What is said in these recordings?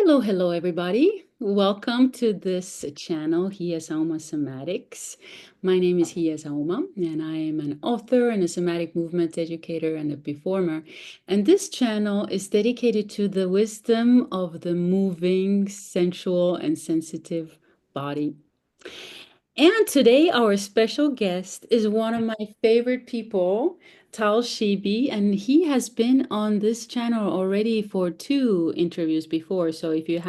Hello, hello, everybody. Welcome to this channel, Hiyasauma Somatics. My name is Hiyasauma, and I am an author and a somatic movement educator and a performer. And this channel is dedicated to the wisdom of the moving, sensual, and sensitive body. And today, our special guest is one of my favorite people, Tal Shibi, and he has been on this channel already for two interviews before. So if you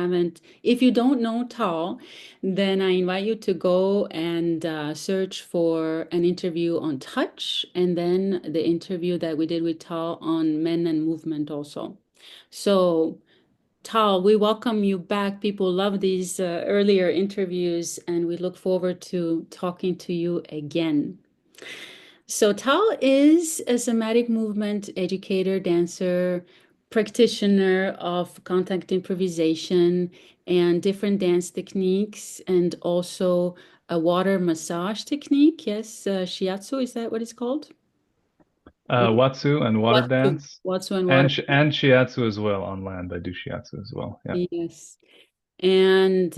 don't know Tal, then I invite you to go and search for an interview on touch, and then the interview that we did with Tal on men and movement also. So Tal, we welcome you back. People love these earlier interviews, and we look forward to talking to you again. So, Tal is a somatic movement educator, dancer, practitioner of contact improvisation and different dance techniques, and also a water massage technique. Yes, shiatsu, is that what it's called? Watsu and water Watsu, dance, Watsu and and water. and shiatsu as well on land. I do shiatsu as well. Yeah, Yes. And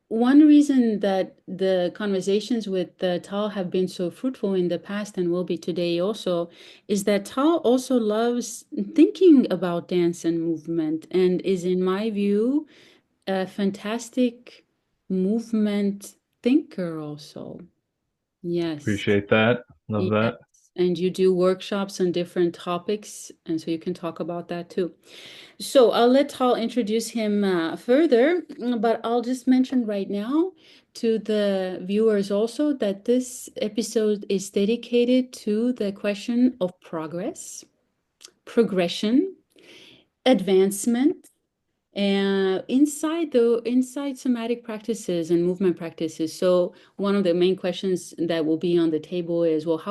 one reason that the conversations with Tal have been so fruitful in the past and will be today also is that Tal also loves thinking about dance and movement and is, in my view, a fantastic movement thinker also. Yes. appreciate that. Love Yes. that. And you do workshops on different topics, and so you can talk about that too. So I'll let Tal introduce him further, but I'll just mention right now to the viewers also that this episode is dedicated to the question of progress, progression, advancement, and inside somatic practices and movement practices. So one of the main questions that will be on the table is, well,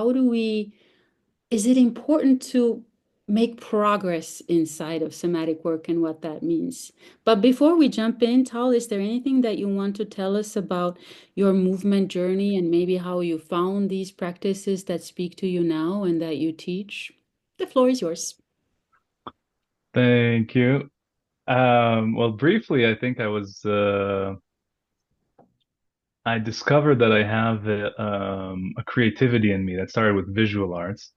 is it important to make progress inside of somatic work and what that means? But before we jump in, Tal, is there anything that you want to tell us about your movement journey and maybe how you found these practices that speak to you now and that you teach? The floor is yours. Thank you. Well, briefly, I think I discovered that I have a creativity in me that started with visual arts,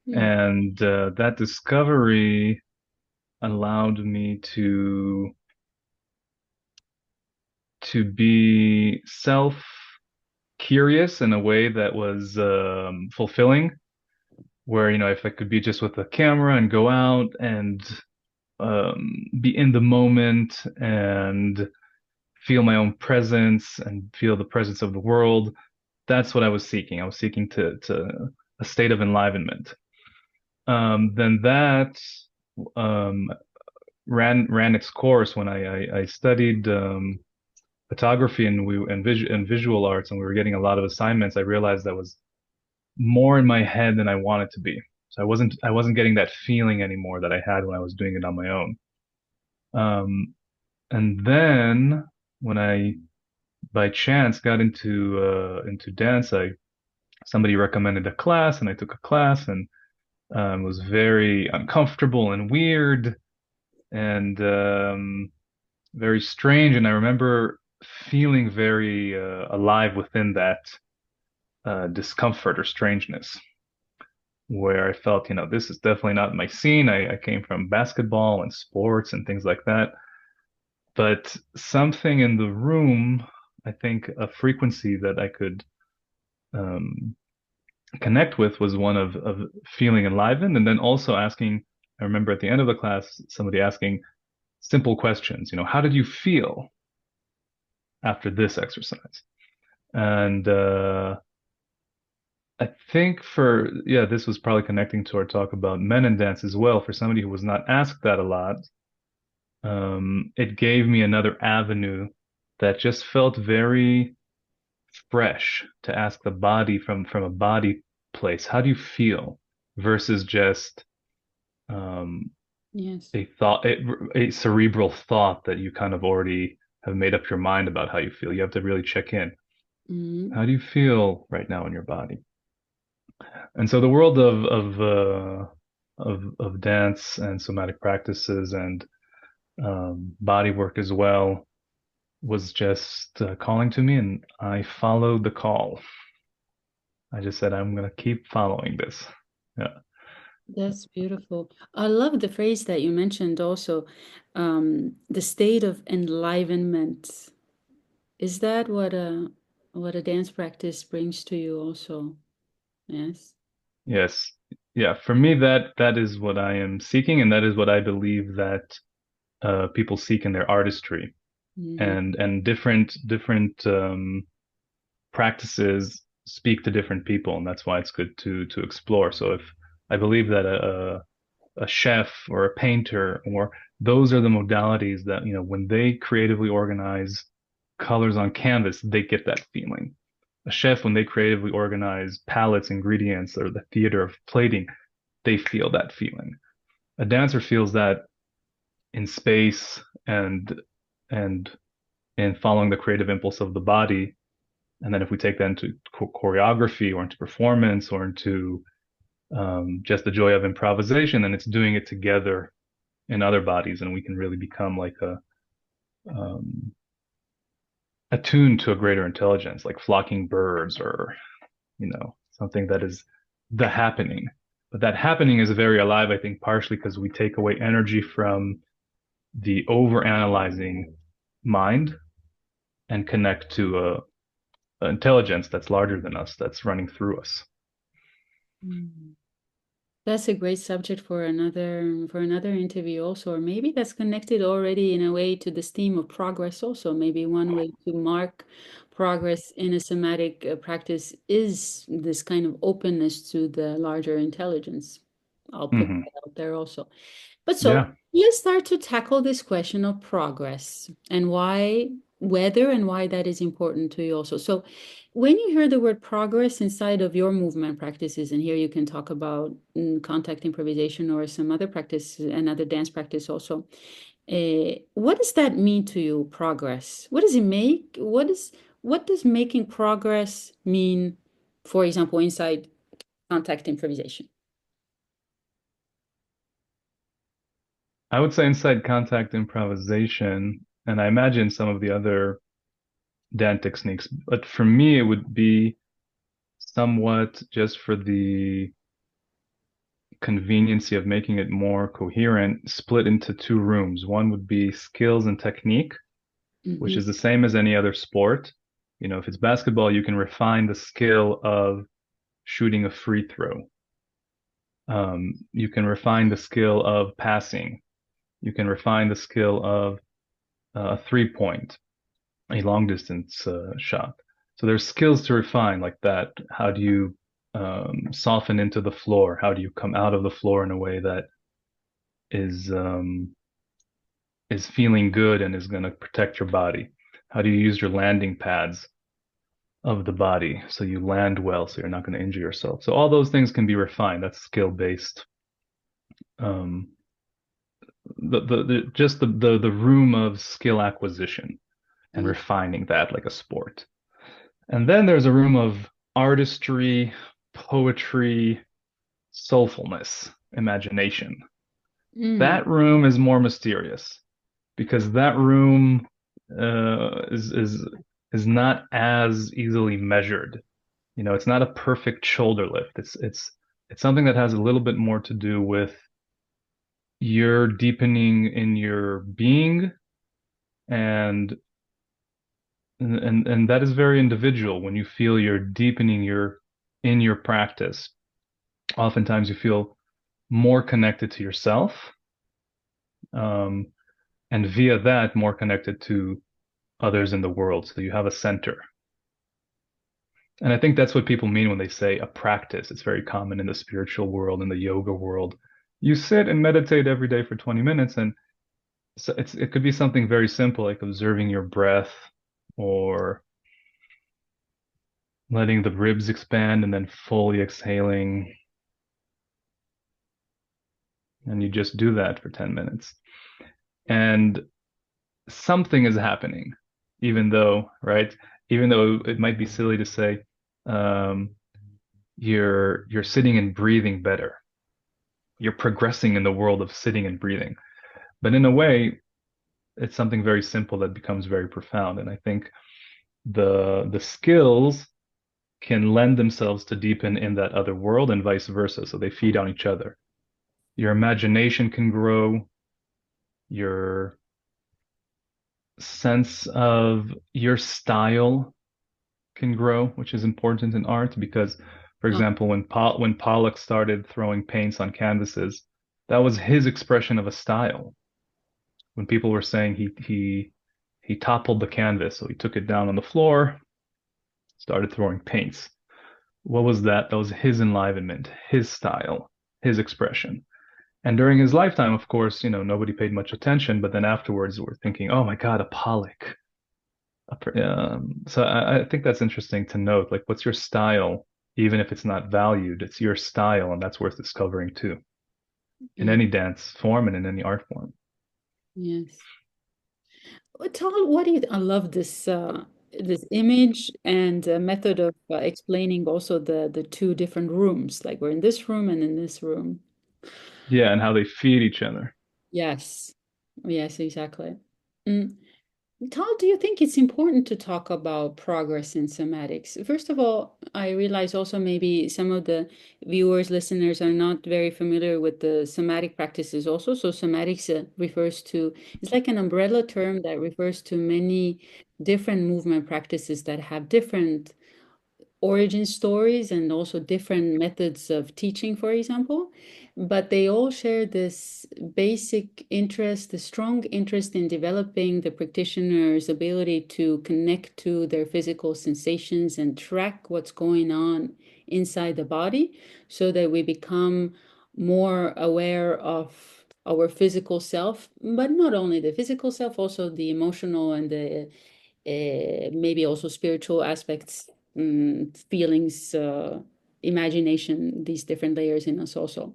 Hmm. and that discovery allowed me to be self curious in a way that was fulfilling. Where, if I could be just with a camera and go out and be in the moment and feel my own presence and feel the presence of the world. That's what I was seeking. I was seeking to a state of enlivenment. Then that um, ran its course when I studied photography and visual arts, and we were getting a lot of assignments. I realized that was more in my head than I wanted to be. So I wasn't getting that feeling anymore that I had when I was doing it on my own. And then when I by chance got into dance, I somebody recommended a class, and I took a class, and was very uncomfortable and weird and very strange. And I remember feeling very alive within that discomfort or strangeness, where I felt, this is definitely not my scene. I came from basketball and sports and things like that. But something in the room, I think a frequency that I could um, connect with was one of feeling enlivened, and then also asking. I remember at the end of the class, somebody asking simple questions. How did you feel after this exercise? And I think this was probably connecting to our talk about men and dance as well. For somebody who was not asked that a lot, it gave me another avenue that just felt very fresh to ask the body from a body place. How do you feel? Versus just um, Yes. a cerebral thought that you kind of already have made up your mind about how you feel. You have to really check in. Mhm. How do you feel right now in your body? And so the world of dance and somatic practices and body work as well, was just calling to me, and I followed the call. I just said, I'm going to keep following this. Yeah. That's beautiful. I love the phrase that you mentioned also, the state of enlivenment. Is that what a dance practice brings to you also? Yes. Yes. Yeah. For me, that is what I am seeking, and that is what I believe that people seek in their artistry. Mm-hmm. And different practices speak to different people, and that's why it's good to explore. So if I believe that a chef or a painter, or those are the modalities that, when they creatively organize colors on canvas, they get that feeling. A chef, when they creatively organize palettes, ingredients, or the theater of plating, they feel that feeling. A dancer feels that in space and in following the creative impulse of the body. And then if we take that into choreography or into performance or into just the joy of improvisation, then it's doing it together in other bodies, and we can really become like um, attuned to a greater intelligence, like flocking birds, or something that is the happening. But that happening is very alive, I think, partially because we take away energy from the over analyzing mind and connect to a intelligence that's larger than us, that's running through us. Mm. That's a great subject for another interview also, or maybe that's connected already in a way to this theme of progress also. Maybe one way to mark progress in a somatic practice is this kind of openness to the larger intelligence. I'll put Hmm. that out there also. But so Yeah. let's start to tackle this question of progress and why, whether and why that is important to you also. So when you hear the word progress inside of your movement practices, and here you can talk about contact improvisation or some other practice, another dance practice also, what does that mean to you, progress? What does it make? What does making progress mean, for example, inside contact improvisation? I would say inside contact improvisation, and I imagine some of the other dance techniques, but for me, it would be somewhat just for the conveniency of making it more coherent, split into two rooms. One would be skills and technique, which Mm-hmm. is the same as any other sport. If it's basketball, you can refine the skill of shooting a free throw. You can refine the skill of passing. You can refine the skill of a 3 point, a long distance shot. So there's skills to refine like that. How do you soften into the floor? How do you come out of the floor in a way that is um, is feeling good and is going to protect your body? How do you use your landing pads of the body so you land well, so you're not going to injure yourself? So all those things can be refined. That's skill based. Um, the just the room of skill acquisition and refining that like a sport. And then there's a room of artistry, poetry, soulfulness, imagination. Mm-hmm. That room is more mysterious because that room is not as easily measured. It's not a perfect shoulder lift. It's something that has a little bit more to do with your deepening in your being, and and that is very individual. When you feel you're deepening in your practice, oftentimes you feel more connected to yourself, um, and via that more connected to others in the world. So you have a center. And I think that's what people mean when they say a practice. It's very common in the spiritual world, in the yoga world. You sit and meditate every day for 20 minutes, and so it could be something very simple like observing your breath, or letting the ribs expand and then fully exhaling. And you just do that for 10 minutes. And something is happening, even though, right? Even though it might be silly to say, um, you're sitting and breathing better. You're progressing in the world of sitting and breathing. But in a way, it's something very simple that becomes very profound. And I think the skills can lend themselves to deepen in that other world and vice versa. So they feed on each other. Your imagination can grow, your sense of your style can grow, which is important in art because, for Oh, example, when Pollock started throwing paints on canvases, that was his expression of a style. When people were saying he toppled the canvas, so he took it down on the floor, started throwing paints. What was that? That was his enlivenment, his style, his expression. And during his lifetime, of course, nobody paid much attention, but then afterwards we're thinking, oh my God, a Pollock. So I think that's interesting to note. Like, what's your style? Even if it's not valued, it's your style, and that's worth discovering too, in mm, any dance form and in any art form. yes. Tal, what do you, I love this this image and method of explaining also the two different rooms, like we're in this room and in this room. Yeah, and how they feed each other. Yes. Yes, exactly. Mm. Tal, do you think it's important to talk about progress in somatics? First of all, I realize also maybe some of the viewers, listeners are not very familiar with the somatic practices also. So somatics refers to, it's like an umbrella term that refers to many different movement practices that have different origin stories and also different methods of teaching, for example. But they all share this basic interest, the strong interest in developing the practitioner's ability to connect to their physical sensations and track what's going on inside the body so that we become more aware of our physical self, but not only the physical self, also the emotional and the maybe also spiritual aspects, feelings, imagination, these different layers in us also.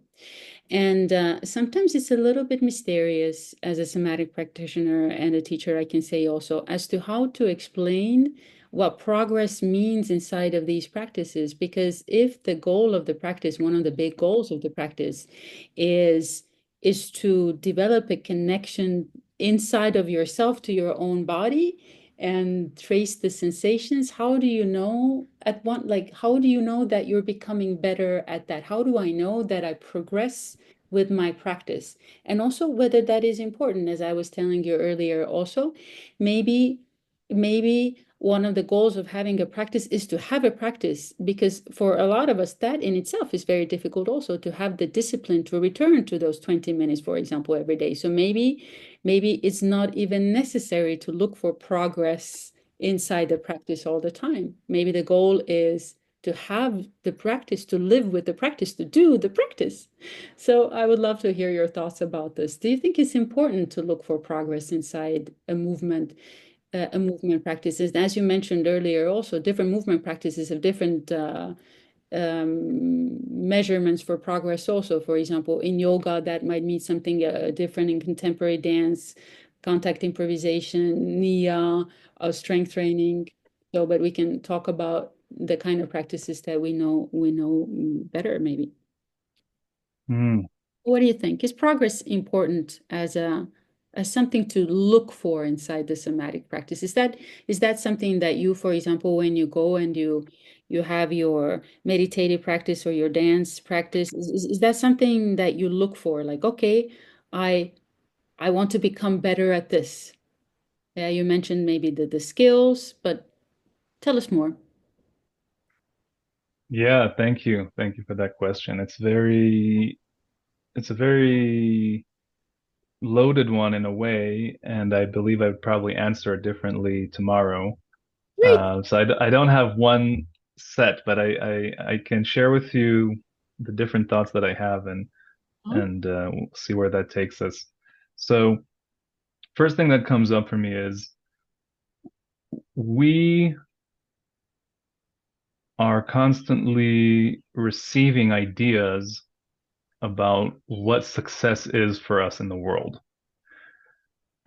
And sometimes it's a little bit mysterious as a somatic practitioner and a teacher, I can say also, as to how to explain what progress means inside of these practices. Because if the goal of the practice, one of the big goals of the practice is to develop a connection inside of yourself to your own body and trace the sensations, how do you know at one, like how do you know that you're becoming better at that? How do I know that I progress with my practice? And also whether that is important, as I was telling you earlier also, maybe maybe one of the goals of having a practice is to have a practice, because for a lot of us that in itself is very difficult also to have the discipline to return to those 20 minutes, for example, every day. So maybe it's not even necessary to look for progress inside the practice all the time. Maybe the goal is to have the practice, to live with the practice, to do the practice. So I would love to hear your thoughts about this. Do you think it's important to look for progress inside a movement practices? As you mentioned earlier, also different movement practices have different measurements for progress also. For example, in yoga, that might mean something different in contemporary dance, contact improvisation, Nia, strength training. So, but we can talk about the kind of practices that we know better, maybe. Mm. What do you think? Is progress important as something to look for inside the somatic practice? Is that something that you, for example, when you go and you have your meditative practice or your dance practice, is that something that you look for? Like, okay, I I want to become better at this. Yeah, you mentioned maybe the skills, but tell us more. Yeah, thank you. Thank you for that question. It's a very loaded one in a way, and I believe I would probably answer it differently tomorrow. Great. I don't have one set, but I can share with you the different thoughts that I have, Huh? and we'll see where that takes us. So, first thing that comes up for me is we are constantly receiving ideas about what success is for us in the world.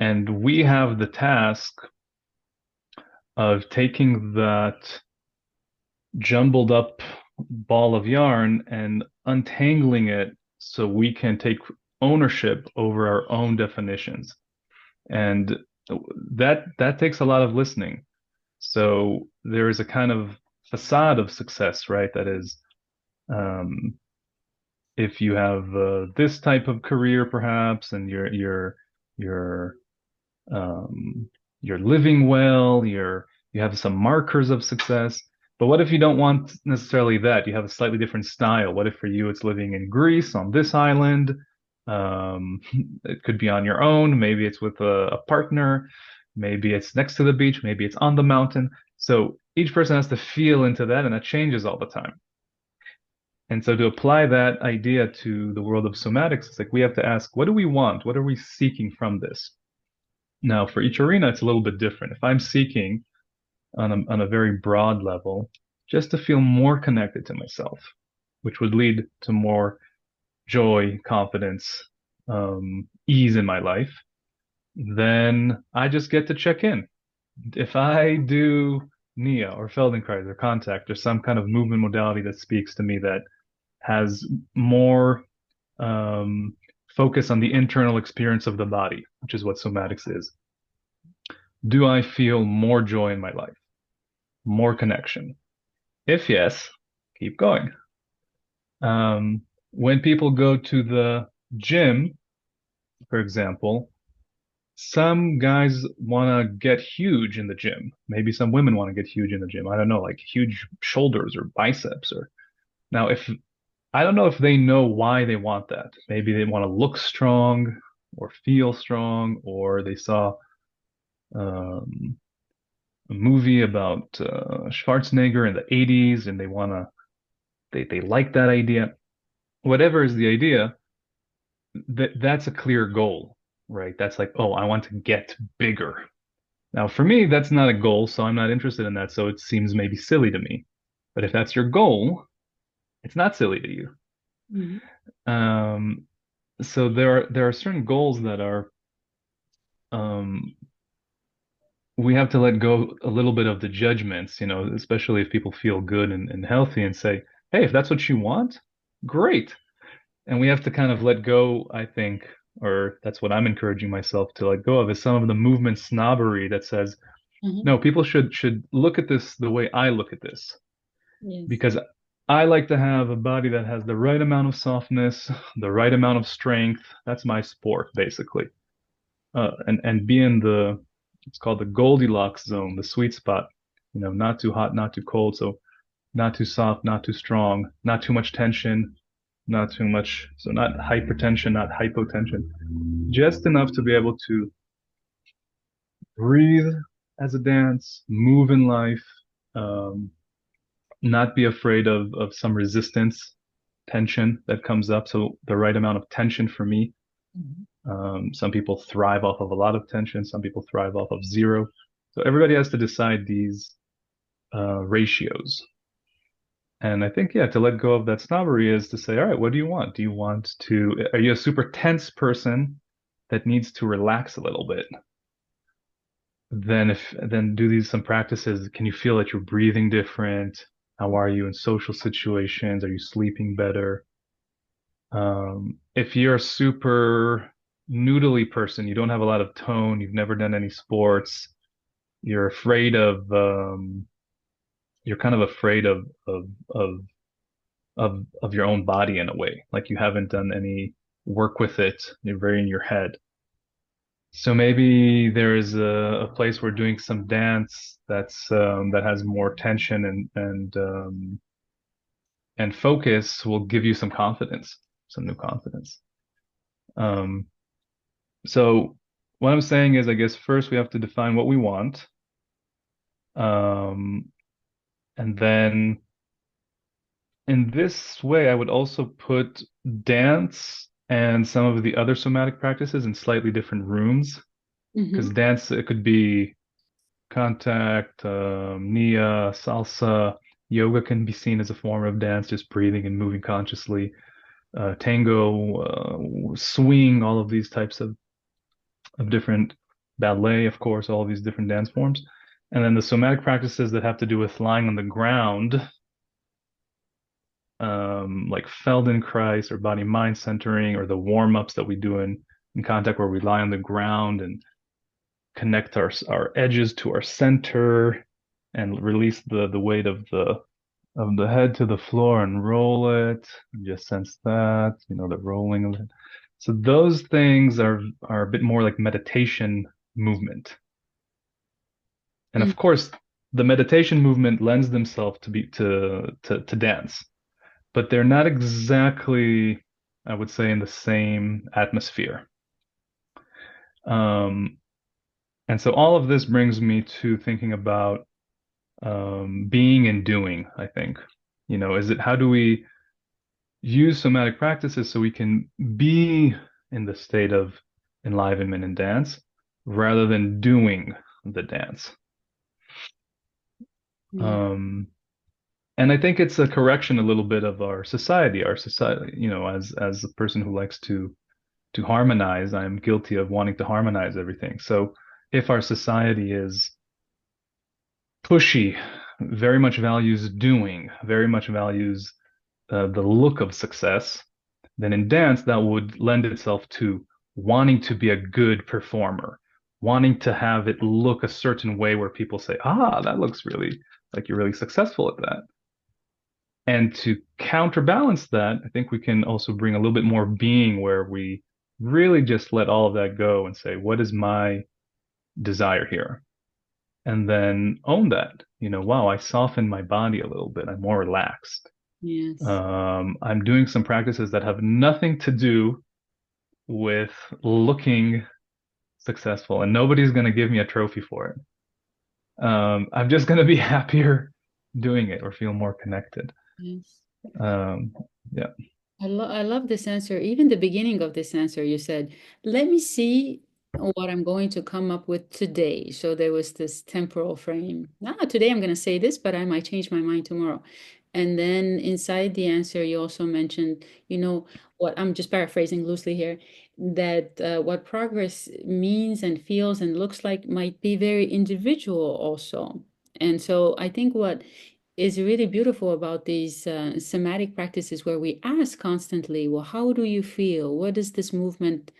And we have the task of taking that jumbled up ball of yarn and untangling it so we can take ownership over our own definitions. And that takes a lot of listening. So there is a kind of facade of success, right? That is, um, if you have this type of career, perhaps, and you're um, you're living well, you have some markers of success. But what if you don't want necessarily that? You have a slightly different style. What if for you it's living in Greece on this island? Um, it could be on your own. Maybe it's with a partner. Maybe it's next to the beach. Maybe it's on the mountain. So each person has to feel into that, and that changes all the time. And so to apply that idea to the world of somatics, it's like we have to ask, what do we want? What are we seeking from this? Now, for each arena, it's a little bit different. If I'm seeking on a very broad level, just to feel more connected to myself, which would lead to more joy, confidence, ease in my life, then I just get to check in. If I do Nia or Feldenkrais or contact or some kind of movement modality that speaks to me that has more um, focus on the internal experience of the body, which is what somatics is. Do I feel more joy in my life, more connection? If yes, keep going. When people go to the gym, for example, some guys want to get huge in the gym. Maybe some women want to get huge in the gym. I don't know, like huge shoulders or biceps or now if I don't know if they know why they want that. Maybe they want to look strong or feel strong, or they saw um, a movie about Schwarzenegger in the 80s and they like that idea. Whatever is the idea, that's a clear goal, right? That's like, oh, I want to get bigger. Now, for me, that's not a goal, so I'm not interested in that. So it seems maybe silly to me. But if that's your goal, it's not silly to you. Mhm. Um, so there are certain goals that are um, we have to let go a little bit of the judgments, especially if people feel good and healthy and say, hey, if that's what you want, great. And we have to kind of let go, I think, or that's what I'm encouraging myself to let go of, is some of the movement snobbery that says, Mhm. no, people should look at this the way I look at this. Yes. Because I like to have a body that has the right amount of softness, the right amount of strength. That's my sport, basically. And be in it's called the Goldilocks zone, the sweet spot. Not too hot, not too cold. So not too soft, not too strong, not too much tension, not too much. So not hypertension, not hypotension. Just enough to be able to breathe as a dance, move in life, um, not be afraid of some resistance, tension that comes up. So the right amount of tension for me. Mhm. Some people thrive off of a lot of tension. Some people thrive off of zero. So everybody has to decide these ratios. And I think, yeah, to let go of that snobbery is to say, all right, what do you want? Are you a super tense person that needs to relax a little bit? Then do some practices. Can you feel that you're breathing different? How are you in social situations? Are you sleeping better? If you're a super noodly person, you don't have a lot of tone, you've never done any sports, you're afraid you're kind of afraid of, of your own body in a way. Like you haven't done any work with it. You're very in your head. So maybe there is a place where doing some dance that has more tension and focus will give you some confidence, some new confidence. Um, So what I'm saying is, I guess first we have to define what we want. Um, and then in this way, I would also put dance and some of the other somatic practices in slightly different rooms. Because Mhm. dance, it could be contact, Nia, salsa. Yoga can be seen as a form of dance, just breathing and moving consciously. Tango, swing, all of these types of different ballet, of course, all of these different dance forms. And then the somatic practices that have to do with lying on the ground, like Feldenkrais or body mind centering, or the warm ups that we do in contact where we lie on the ground and connect our edges to our center and release the weight of the head to the floor and roll it. Just sense that, the rolling of it. So those things are a bit more like meditation movement. And Mm, of course, the meditation movement lends themselves to dance, but they're not exactly, I would say, in the same atmosphere. Um, and so all of this brings me to thinking about being and doing, I think. Is it how do we use somatic practices so we can be in the state of enlivenment and dance rather than doing the dance? yeah. Um, and I think it's a correction a little bit of our society. Our society, as a person who likes to harmonize, I'm guilty of wanting to harmonize everything. So if our society is pushy, very much values doing, very much values the look of success, then in dance, that would lend itself to wanting to be a good performer, wanting to have it look a certain way where people say, ah, that looks really like you're really successful at that. And to counterbalance that, I think we can also bring a little bit more being where we really just let all of that go and say, what is my desire here? And then own that. Wow, I softened my body a little bit. I'm more relaxed. Yes. I'm doing some practices that have nothing to do with looking successful, and nobody's going to give me a trophy for it. I'm just going to be happier doing it or feel more connected. Yes. Um, yeah. I love this answer. Even the beginning of this answer, you said, let me see what I'm going to come up with today. So there was this temporal frame. Today I'm going to say this, but I might change my mind tomorrow. And then inside the answer, you also mentioned, what I'm just paraphrasing loosely here, that what progress means and feels and looks like might be very individual also. And so I think what is really beautiful about these somatic practices where we ask constantly, well, how do you feel? What does this movement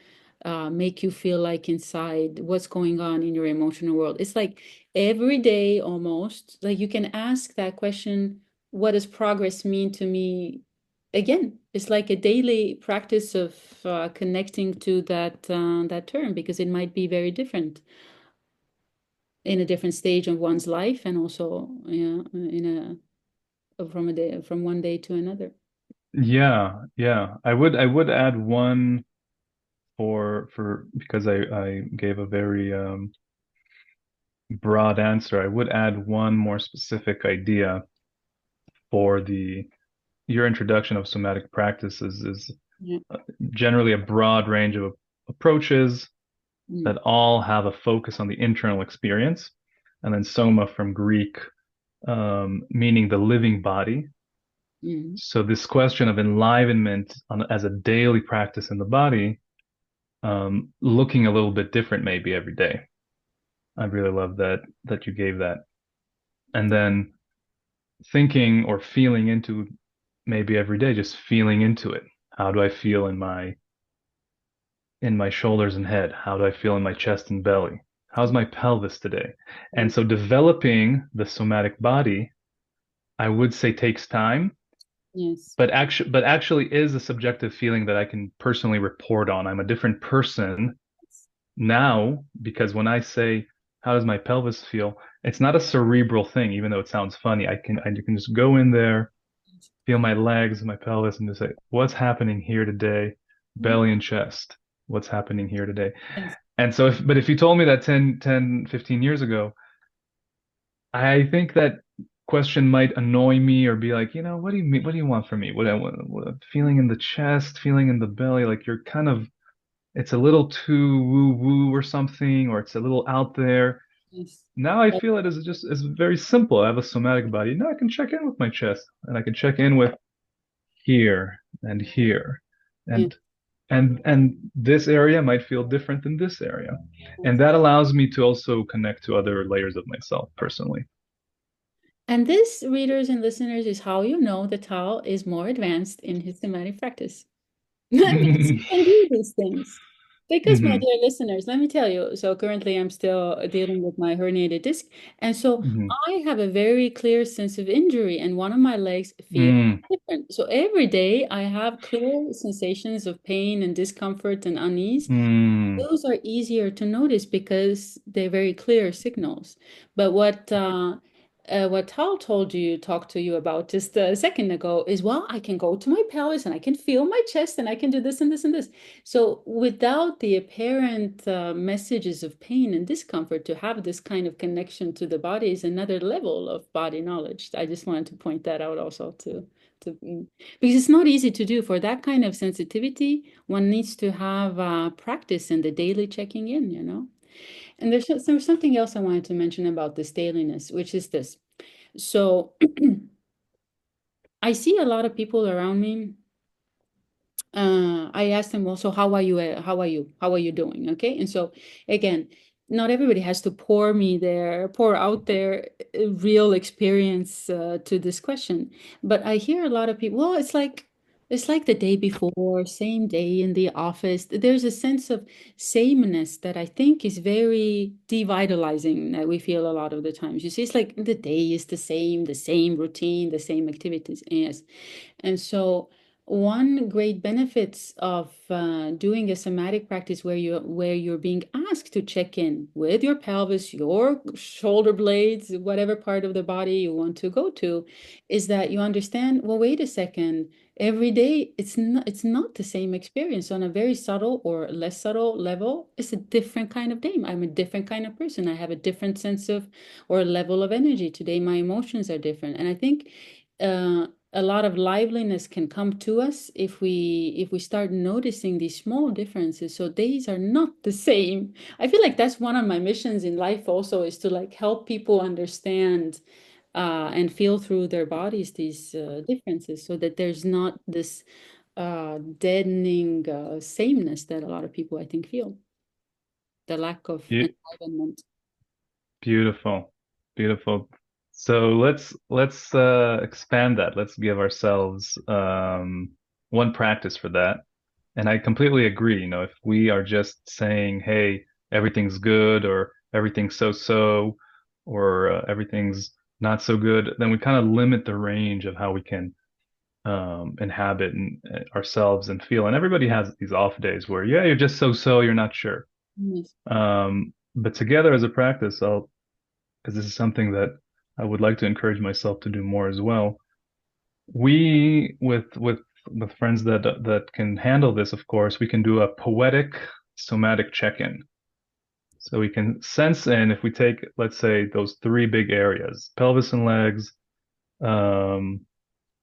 make you feel like inside? What's going on in your emotional world? It's like every day almost, like you can ask that question, what does progress mean to me? Again, it's like a daily practice of connecting to that term because it might be very different in a different stage of one's life and also in from a day from one day to another. Yeah, yeah. I would add one for because I gave a very broad answer. I would add one more specific idea for the your introduction of somatic practices is Yeah. generally a broad range of approaches Mm, that all have a focus on the internal experience. And then soma from Greek, meaning the living body. mm, So this question of enlivenment as a daily practice in the body, looking a little bit different maybe every day. I really love that you gave that. And then thinking or feeling into maybe every day, just feeling into it. How do I feel in my shoulders and head? How do I feel in my chest and belly? How's my pelvis today? And mm, so developing the somatic body, I would say takes time, yes. but actually is a subjective feeling that I can personally report on. I'm a different person now because when I say, how does my pelvis feel? It's not a cerebral thing, even though it sounds funny. I can just go in there, feel my legs, my pelvis, and just say, what's happening here today? Belly and chest. What's happening here today? Yes. And so but if you told me that 15 years ago, I think that question might annoy me or be like, what do you mean? What do you want from me? What feeling in the chest, feeling in the belly, like you're kind of, it's a little too woo woo or something, or it's a little out there. Yes. Now I feel it as just as very simple. I have a somatic body. Now I can check in with my chest and I can check in with here and here. Yeah. And this area might feel different than this area. And that allows me to also connect to other layers of myself personally. And this, readers and listeners, is how you know that Tal is more advanced in his somatic practice. Because he can do these things. Because, my Hmm. dear listeners, let me tell you. So currently, I'm still dealing with my herniated disc, and so Hmm. I have a very clear sense of injury, and one of my legs feels Mm. different. So every day, I have clear sensations of pain and discomfort and unease. Mm. Those are easier to notice because they're very clear signals. But what Tal talked to you about just a second ago is, well, I can go to my pelvis and I can feel my chest and I can do this and this and this. So without the apparent messages of pain and discomfort, to have this kind of connection to the body is another level of body knowledge. I just wanted to point that out also to because it's not easy to do. For that kind of sensitivity, one needs to have practice in the daily checking in, you know. And there's something else I wanted to mention about this dailiness, which is this. So I see a lot of people around me. I asked them, well, so how are you? How are you? How are you doing? Okay. And so again, not everybody has to pour out their real experience to this question. But I hear a lot of people, well, it's like the day before, same day in the office. There's a sense of sameness that I think is very devitalizing that we feel a lot of the times. You see, it's like the day is the same routine, the same activities. Yes. And so one great benefits of doing a somatic practice where you're being asked to check in with your pelvis, your shoulder blades, whatever part of the body you want to go to, is that you understand, well, wait a second, every day it's not the same experience. On a very subtle or less subtle level, it's a different kind of day. I'm a different kind of person. I have a different sense of or level of energy. Today my emotions are different. And I think a lot of liveliness can come to us if we start noticing these small differences. So days are not the same. I feel like that's one of my missions in life also, is to like help people understand and feel through their bodies these differences, so that there's not this deadening sameness that a lot of people I think feel, the lack of Be enlivenment. Beautiful. Beautiful. So let's expand that. Let's give ourselves one practice for that. And I completely agree. You know, if we are just saying, "Hey, everything's good," or "everything's so-so," or "everything's not so good," then we kind of limit the range of how we can inhabit ourselves and feel. And everybody has these off days where, yeah, you're just so-so, you're not sure. Yes. But together as a practice, I'll because this is something that I would like to encourage myself to do more as well. We with friends that can handle this, of course, we can do a poetic somatic check-in. So we can sense in if we take, let's say, those three big areas, pelvis and legs, um,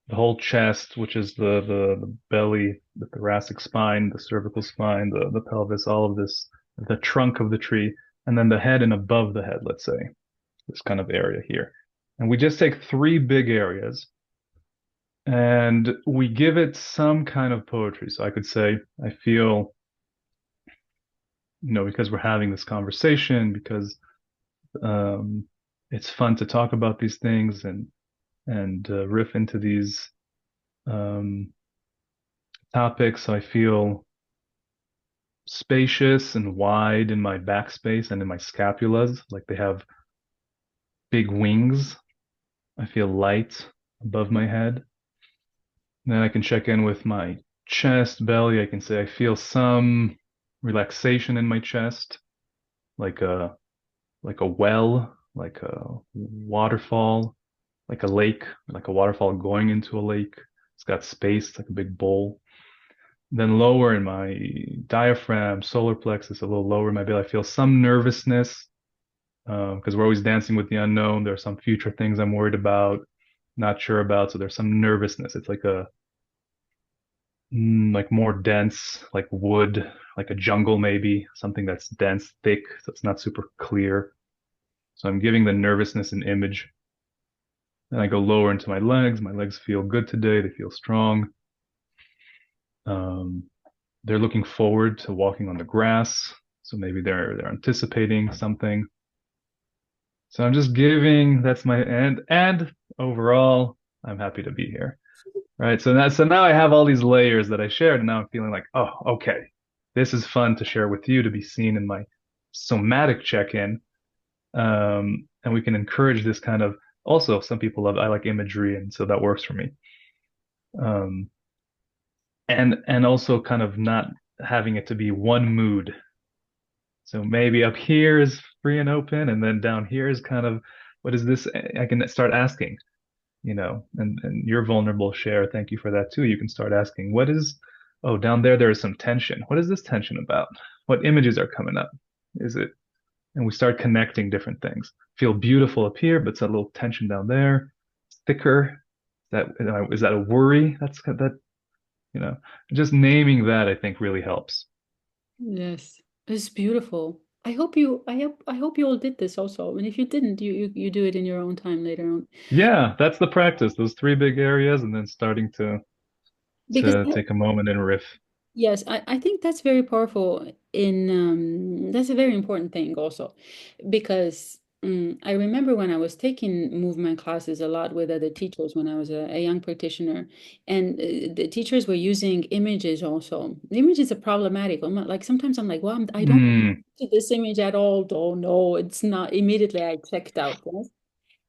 the whole chest, which is the belly, the thoracic spine, the cervical spine, the pelvis, all of this, the trunk of the tree, and then the head and above the head, let's say, this kind of area here. And we just take three big areas and we give it some kind of poetry. So I could say, I feel, because we're having this conversation, because um, it's fun to talk about these things and riff into these um, topics. So I feel spacious and wide in my backspace and in my scapulas, like they have big wings. I feel light above my head. Then I can check in with my chest, belly. I can say I feel some relaxation in my chest, like a well, like a waterfall, like a lake, like a waterfall going into a lake. It's got space, like a big bowl. Then lower in my diaphragm, solar plexus, a little lower in my belly, I feel some nervousness because we're always dancing with the unknown. There are some future things I'm worried about, not sure about. So there's some nervousness. It's like more dense, like wood, like a jungle maybe, something that's dense, thick, so it's not super clear. So I'm giving the nervousness an image. Then I go lower into my legs. My legs feel good today. They feel strong. Um, they're looking forward to walking on the grass. So maybe they're anticipating something. So I'm just giving, that's my and overall, I'm happy to be here. Right. So now I have all these layers that I shared, and now I'm feeling like, oh, okay. this is fun to share with you to be seen in my somatic check-in. And we can encourage this kind of, also some people love, I like imagery, and so that works for me. Um, and also kind of not having it to be one mood. So maybe up here is free and open, and then down here is kind of, what is this? I can start asking, and your vulnerable share. Thank you for that too. You can start asking, what is, oh, down there is some tension. What is this tension about? What images are coming up? Is it, and we start connecting different things. Feel beautiful up here, but it's a little tension down there. It's thicker. Is that a worry? That's that, you know, just naming that I think really helps. Yes, it's beautiful. I hope you all did this also. And if you didn't, you do it in your own time later on. Yeah, that's the practice. Those three big areas, and then starting to Because take a moment and riff. yes, I think that's very powerful in that's a very important thing also because I remember when I was taking movement classes a lot with other teachers when I was a young practitioner, and the teachers were using images also. The images are problematic. I'm not, like sometimes I'm like, well, I don't Mm, see this image at all. Oh no, it's not. Immediately I checked out. Yes?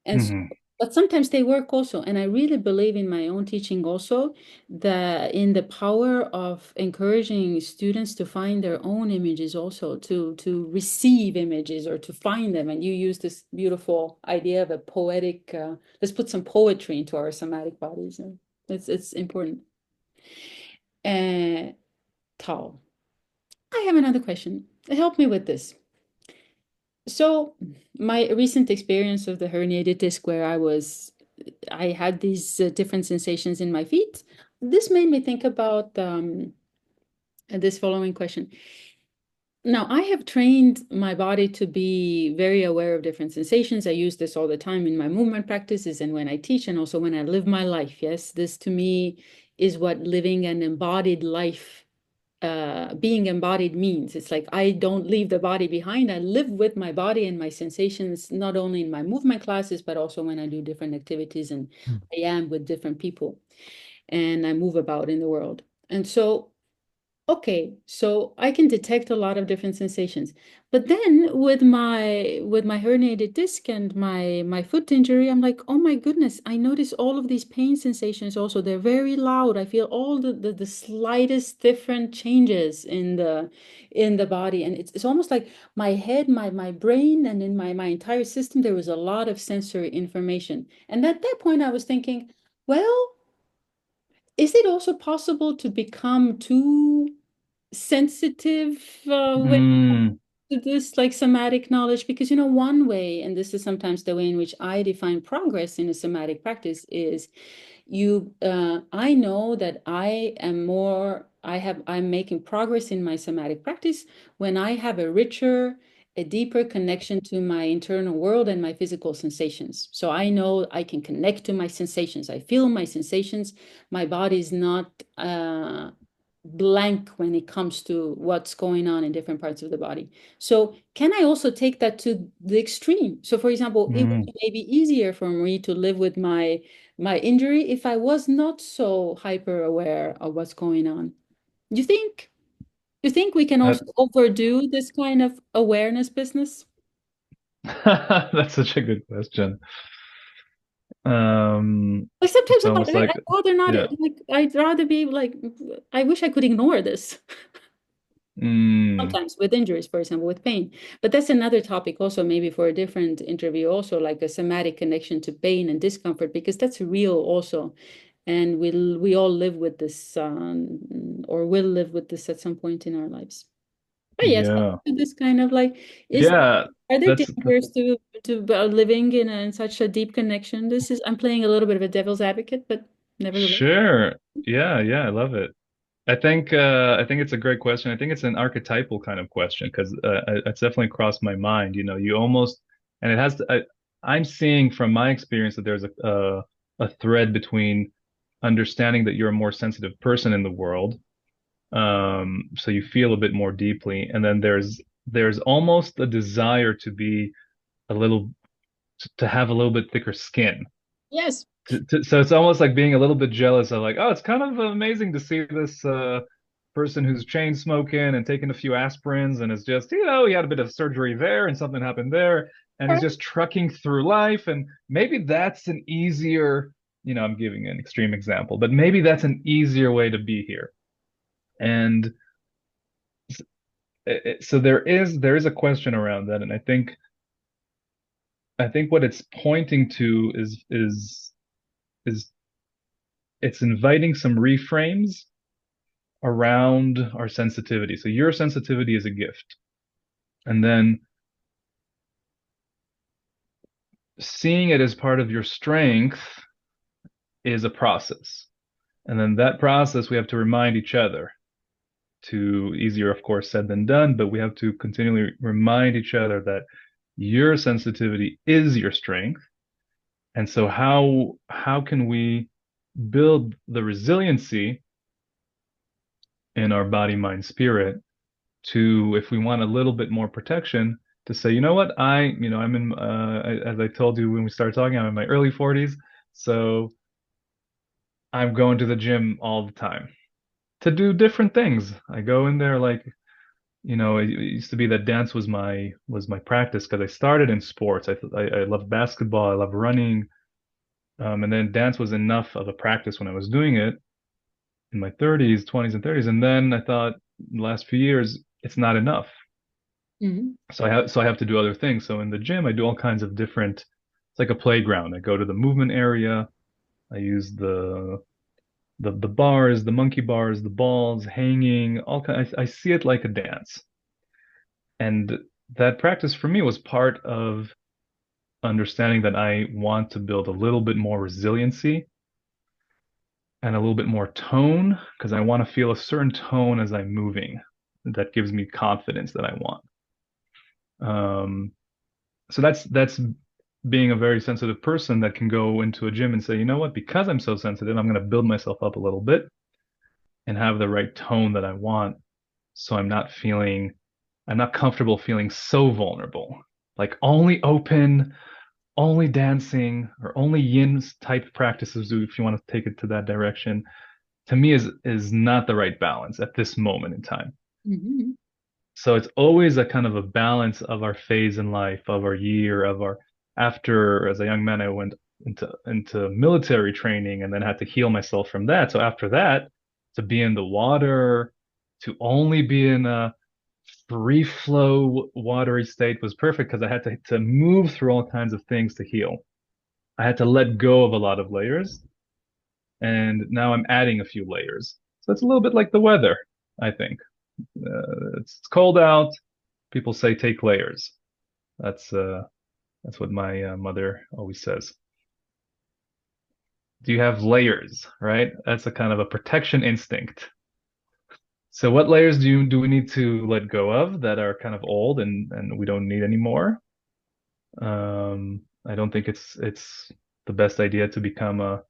And so, hmm but sometimes they work also. And I really believe in my own teaching also that in the power of encouraging students to find their own images also, to receive images or to find them. And you use this beautiful idea of a poetic, let's put some poetry into our somatic bodies. And it's important. Uh, Tal, I have another question. Help me with this. So, my recent experience of the herniated disc, where I had these different sensations in my feet, this made me think about this following question. Now, I have trained my body to be very aware of different sensations. I use this all the time in my movement practices and when I teach, and also when I live my life. Yes, this to me is what living an embodied life being embodied means. It's like I don't leave the body behind. I live with my body and my sensations, not only in my movement classes, but also when I do different activities and I am with different people and I move about in the world. And so okay, so I can detect a lot of different sensations. But then with my herniated disc and my foot injury, I'm like, oh my goodness, I notice all of these pain sensations also. They're very loud. I feel all the slightest different changes in the body. And it's almost like my head, my brain, and in my entire system, there was a lot of sensory information. And at that point I was thinking, well, is it also possible to become too sensitive when mm, to this like somatic knowledge? Because one way, and this is sometimes the way in which I define progress in a somatic practice, is I know that I'm making progress in my somatic practice when I have a deeper connection to my internal world and my physical sensations. So I know I can connect to my sensations. I feel my sensations. My body is not blank when it comes to what's going on in different parts of the body. So can I also take that to the extreme? So for example, it would mm. be maybe easier for me to live with my injury if I was not so hyper aware of what's going on. Do you think do you think we can That, also overdo this kind of awareness business? that's such a good question. Like sometimes It's I'm like, almost like, I'd rather not, yeah. like, I'd rather be like, I wish I could ignore this. Mm, Sometimes with injuries, for example, with pain. But that's another topic also, maybe for a different interview, also like a somatic connection to pain and discomfort, because that's real also. And we all live with this, or will live with this at some point in our lives. But yes, yeah. this kind of like is Yeah. are there That's dangers to living in such a deep connection? This is I'm playing a little bit of a devil's advocate, but nevertheless. sure. Yeah, yeah, I love it. I think it's a great question. I think it's an archetypal kind of question because it's definitely crossed my mind. You almost, and it has to, I'm seeing from my experience that there's a thread between understanding that you're a more sensitive person in the world, so you feel a bit more deeply, and then there's almost a desire to be a little to have a little bit thicker skin. Yes. So it's almost like being a little bit jealous of like, oh, it's kind of amazing to see this person who's chain smoking and taking a few aspirins and is just, you know, he had a bit of surgery there and something happened there and is just trucking through life. And maybe that's an easier, you know, I'm giving an extreme example, but maybe that's an easier way to be here. And so there is a question around that, and I think what it's pointing to is it's inviting some reframes around our sensitivity. So your sensitivity is a gift, and then seeing it as part of your strength is a process. And then that process we have to remind each other to easier, of course, said than done, but we have to continually remind each other that your sensitivity is your strength. And so how can we build the resiliency in our body, mind, spirit to, if we want a little bit more protection, to say, you know what, I'm in, as I told you when we started talking, I'm in my early 40s. So I'm going to the gym all the time to do different things. I go in there like, you know, it used to be that dance was my practice because I started in sports. I love basketball, I love running, and then dance was enough of a practice when I was doing it in my 30s, 20s, and 30s. And then I thought, the last few years, it's not enough. Mhm. So I have to do other things. So in the gym, I do all kinds of different. It's like a playground. I go to the movement area. I use the bars, the monkey bars, the balls, hanging, all kind. I see it like a dance, and that practice for me was part of understanding that I want to build a little bit more resiliency and a little bit more tone because I want to feel a certain tone as I'm moving that gives me confidence that I want. Um, so that's being a very sensitive person that can go into a gym and say, you know what, because I'm so sensitive, I'm going to build myself up a little bit and have the right tone that I want. So I'm not comfortable feeling so vulnerable. Like only open, only dancing, or only yin type practices, if you want to take it to that direction, to me is not the right balance at this moment in time. Mhm. So it's always a kind of a balance of our phase in life, of our year, of our after as a young man I went into military training and then had to heal myself from that. So after that, to be in the water, to only be in a free flow watery state was perfect because I had to move through all kinds of things to heal. I had to let go of a lot of layers, and now I'm adding a few layers. So it's a little bit like the weather, I think. It's cold out. People say take layers. That's uh, that's what my mother always says. Do you have layers, right? That's a kind of a protection instinct. So what layers do we need to let go of that are kind of old and we don't need anymore? I don't think it's the best idea to become a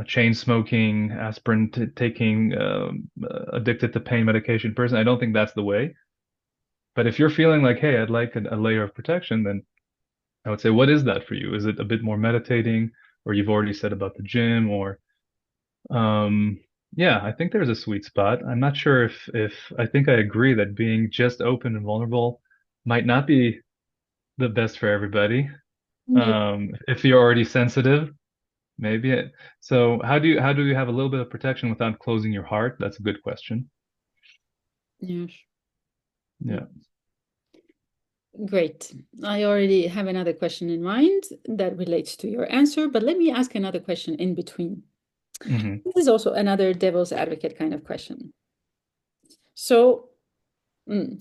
chain smoking, aspirin taking, addicted to pain medication person. I don't think that's the way. But if you're feeling like, hey, I'd like a layer of protection, then I would say, what is that for you? Is it a bit more meditating, or you've already said about the gym, or um, yeah, I think there's a sweet spot. I'm not sure if I think I agree that being just open and vulnerable might not be the best for everybody. Yeah. If you're already sensitive, maybe it. So how do you have a little bit of protection without closing your heart? That's a good question. Yes. Yeah. Great. I already have another question in mind that relates to your answer, but let me ask another question in between. Hmm. This is also another devil's advocate kind of question. So,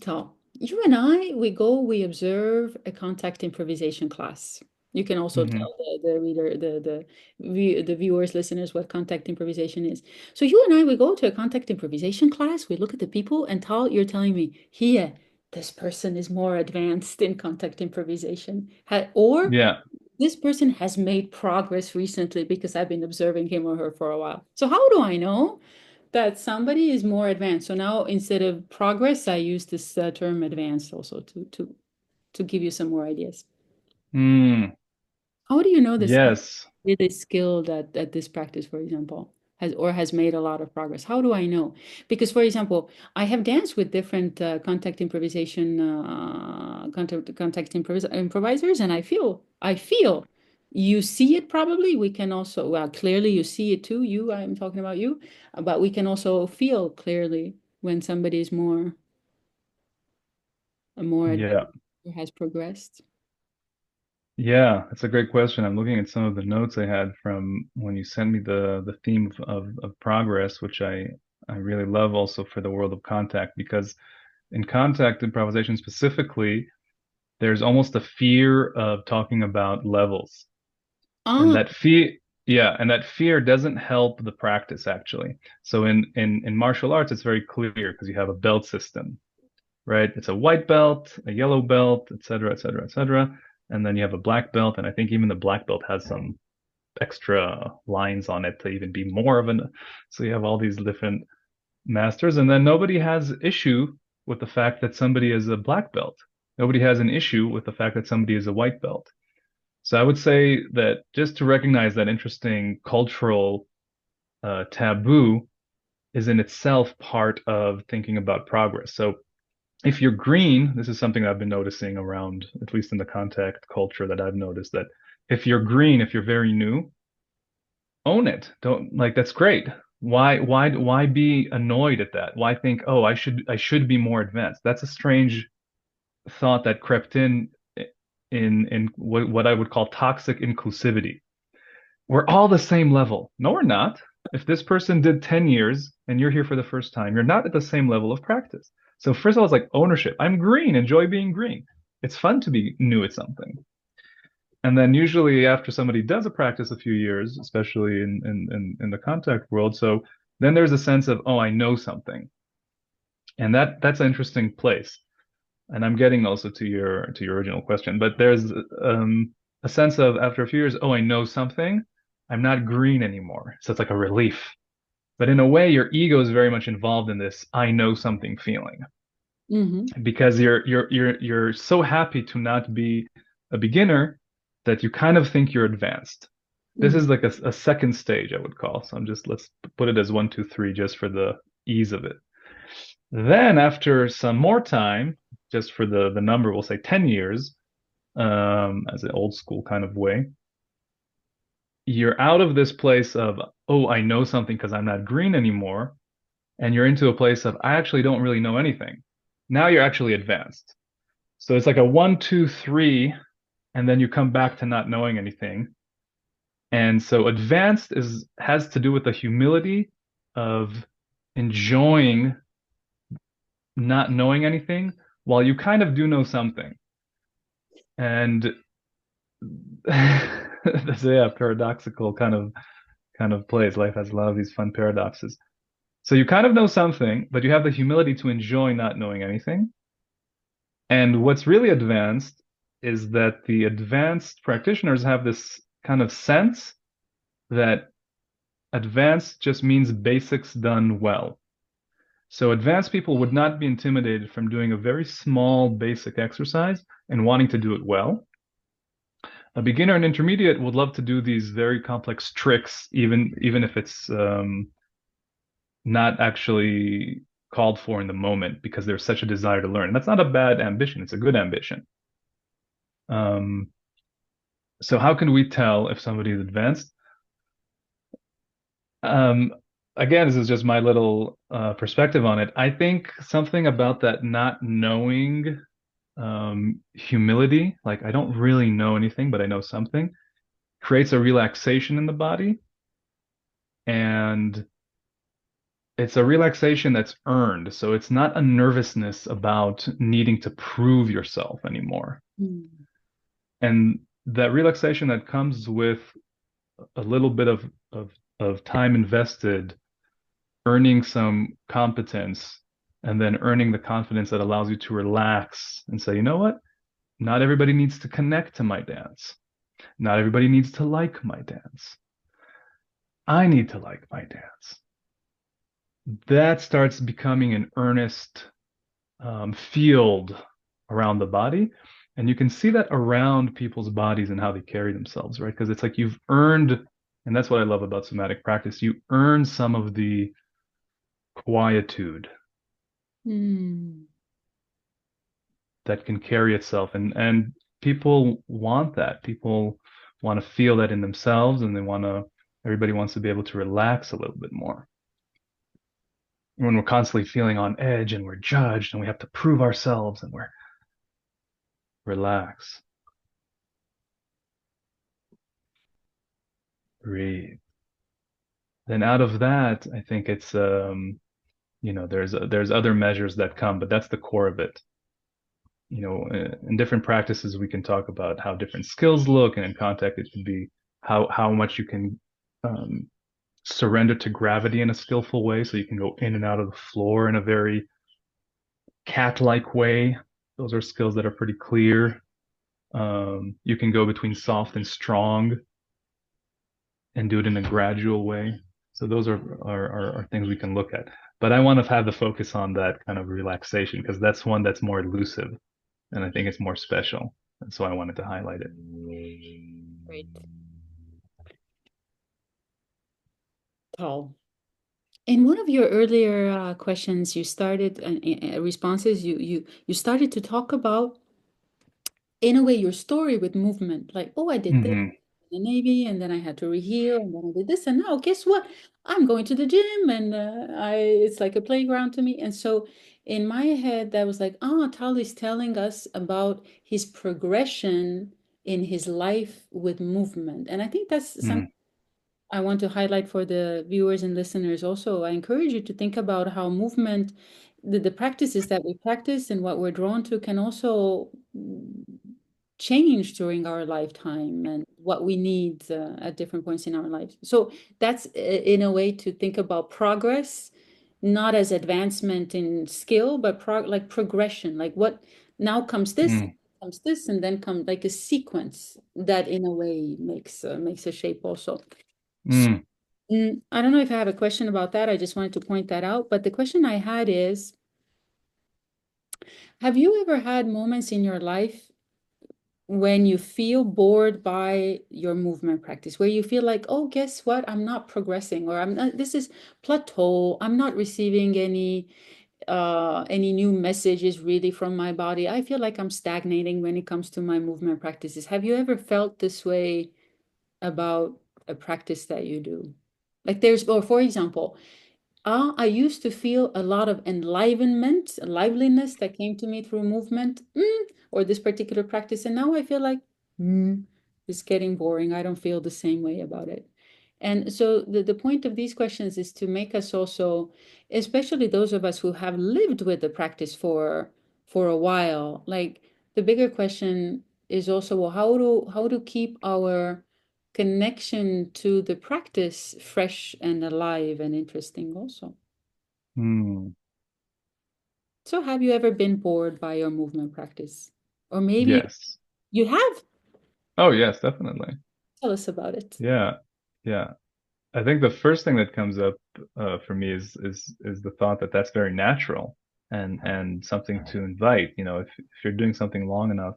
Tal, you and I, we observe a contact improvisation class. You can also Hmm. tell the reader, the viewers, listeners, what contact improvisation is. So you and I, we go to a contact improvisation class, we look at the people, and Tal, you're telling me, here, this person is more advanced in contact improvisation. Or Yeah. this person has made progress recently because I've been observing him or her for a while. So how do I know that somebody is more advanced? So now instead of progress, I use this term advanced also to give you some more ideas. Mm, How do you know this yes. really skilled at this practice, for example? has made a lot of progress? How do I know? Because, for example, I have danced with different improvisers, and I feel you see it probably. We can also, well, clearly you see it too. I'm talking about you, but we can also feel clearly when somebody is more advanced Yeah. or has progressed. Yeah, that's a great question. I'm looking at some of the notes I had from when you sent me the theme of progress, which I really love also for the world of contact, because in contact improvisation specifically, there's almost a fear of talking about levels. And Ah, that fear, yeah, and that fear doesn't help the practice actually. So in martial arts, it's very clear because you have a belt system, right? It's a white belt, a yellow belt, et cetera, et cetera, et cetera. And then you have a black belt, and I think even the black belt has some extra lines on it to even be more of an. So you have all these different masters, and then nobody has issue with the fact that somebody is a black belt. Nobody has an issue with the fact that somebody is a white belt. So I would say that just to recognize that interesting cultural taboo is in itself part of thinking about progress. So if you're green, this is something I've been noticing around, at least in the contact culture that I've noticed that if you're green, if you're very new, own it. Don't like that's great. Why be annoyed at that? Why think, oh, I should be more advanced? That's a strange thought that crept in what I would call toxic inclusivity. We're all the same level. No, we're not. If this person did 10 years and you're here for the first time, you're not at the same level of practice. So first of all, it's like ownership. I'm green. Enjoy being green. It's fun to be new at something. And then usually after somebody does a practice a few years, especially in the contact world, so then there's a sense of, oh, I know something. And that's an interesting place. And I'm getting also to your original question, but there's a sense of after a few years, oh, I know something. I'm not green anymore. So it's like a relief. But in a way, your ego is very much involved in this I know something feeling mm-hmm, because you're so happy to not be a beginner that you kind of think you're advanced. This mm-hmm. is like a second stage, I would call. So let's put it as one, two, three, just for the ease of it. Then after some more time, just for the number, we'll say 10 years, as an old school kind of way, you're out of this place of, oh, I know something because I'm not green anymore. And you're into a place of, I actually don't really know anything. Now you're actually advanced. So it's like a one, two, three, and then you come back to not knowing anything. And so advanced has to do with the humility of enjoying not knowing anything while you kind of do know something. And that's yeah, paradoxical kind of place. Life has a lot of these fun paradoxes. So you kind of know something, but you have the humility to enjoy not knowing anything. And what's really advanced is that the advanced practitioners have this kind of sense that advanced just means basics done well. So advanced people would not be intimidated from doing a very small basic exercise and wanting to do it well. A beginner and intermediate would love to do these very complex tricks, even if it's not actually called for in the moment because there's such a desire to learn. And that's not a bad ambition; it's a good ambition. Um, so how can we tell if somebody is advanced? Um, Again, this is just my little perspective on it. I think something about that not knowing humility, like I don't really know anything, but I know something, creates a relaxation in the body. And it's a relaxation that's earned. So it's not a nervousness about needing to prove yourself anymore. Mm. And that relaxation that comes with a little bit of time invested, earning some competence, and then earning the confidence that allows you to relax and say, you know what? Not everybody needs to connect to my dance. Not everybody needs to like my dance. I need to like my dance. That starts becoming an earnest field around the body. And you can see that around people's bodies and how they carry themselves, right? Because it's like you've earned And that's what I love about somatic practice. You earn some of the quietude Mm. that can carry itself. And people want that. People want to feel that in themselves, and everybody wants to be able to relax a little bit more. When we're constantly feeling on edge and we're judged and we have to prove ourselves and we're relax, breathe. Then out of that, I think it's there's other measures that come, but that's the core of it. In different practices, we can talk about how different skills look, and in contact, it can be how much you can um, surrender to gravity in a skillful way, so you can go in and out of the floor in a very cat-like way. Those are skills that are pretty clear. You can go between soft and strong and do it in a gradual way. So those are things we can look at. But I want to have the focus on that kind of relaxation because that's one that's more elusive and I think it's more special. And so I wanted to highlight it. Great. Paul. In one of your earlier questions, you started responses. You started to talk about, in a way, your story with movement. Like, oh, I did this Hmm. in the Navy, and then I had to reheal, and then I did this, and now guess what? I'm going to the gym, and I it's like a playground to me. And so, in my head, that was like, oh, Tal is telling us about his progression in his life with movement, and I think that's something Mm, I want to highlight for the viewers and listeners also. I encourage you to think about how movement, the practices that we practice and what we're drawn to can also change during our lifetime and what we need at different points in our lives. So that's in a way to think about progress, not as advancement in skill, but like progression, like what now mm, comes this, and then come like a sequence that in a way makes a shape also. So, mm, I don't know if I have a question about that. I just wanted to point that out. But the question I had is, have you ever had moments in your life when you feel bored by your movement practice, where you feel like, oh, guess what? I'm not progressing, or I'm not, this is plateau. I'm not receiving any new messages really from my body. I feel like I'm stagnating when it comes to my movement practices. Have you ever felt this way about a practice that you do? Like or for example, I used to feel a lot of enlivenment, liveliness that came to me through movement, or this particular practice. And now I feel like, it's getting boring. I don't feel the same way about it. And so the point of these questions is to make us also, especially those of us who have lived with the practice for a while, like the bigger question is also, well, how to keep our connection to the practice fresh and alive and interesting also. mm. So have you ever been bored by your movement practice? Or maybe Yes. you have. Oh, yes, definitely. Tell us about it. Yeah. Yeah. I think the first thing that comes up for me is the thought that that's very natural and something to invite. If you're doing something long enough,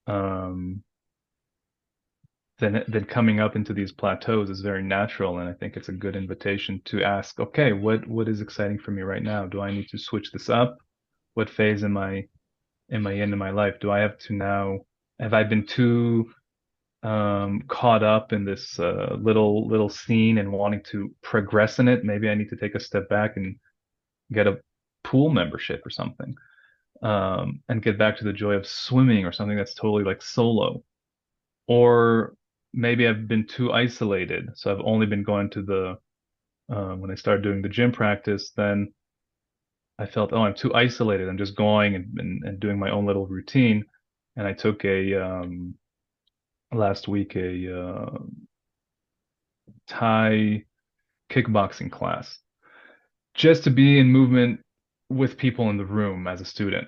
um, then coming up into these plateaus is very natural, and I think it's a good invitation to ask, okay, what is exciting for me right now? Do I need to switch this up? What phase am I in my life? Do I have to now? Have I been too caught up in this little scene and wanting to progress in it? Maybe I need to take a step back and get a pool membership or something, and get back to the joy of swimming or something that's totally like solo. Or maybe I've been too isolated, so I've only been going to the when I started doing the gym practice, then I felt, oh, I'm too isolated. I'm just going and doing my own little routine. And I took a last week a Thai kickboxing class just to be in movement with people in the room as a student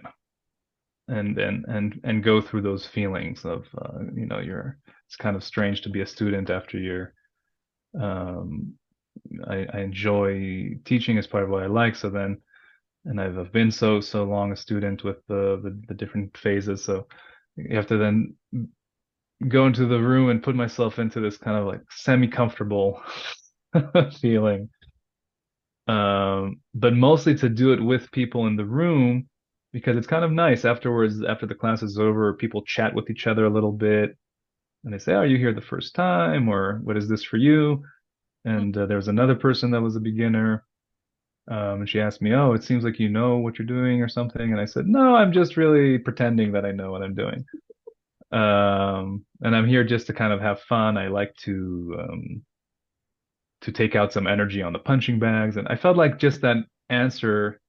and go through those feelings of you're it's kind of strange to be a student after you're um I enjoy teaching as part of what I like, so then and I've been so long a student with the different phases, so you have to then go into the room and put myself into this kind of like semi-comfortable feeling. But mostly to do it with people in the room because it's kind of nice afterwards, after the class is over, people chat with each other a little bit and they say, "Are you here the first time?" or "What is this for you?" And there was another person that was a beginner. And she asked me, "Oh, it seems like you know what you're doing or something." And I said, "No, I'm just really pretending that I know what I'm doing." And I'm here just to kind of have fun. I like to take out some energy on the punching bags. And I felt like just that answer,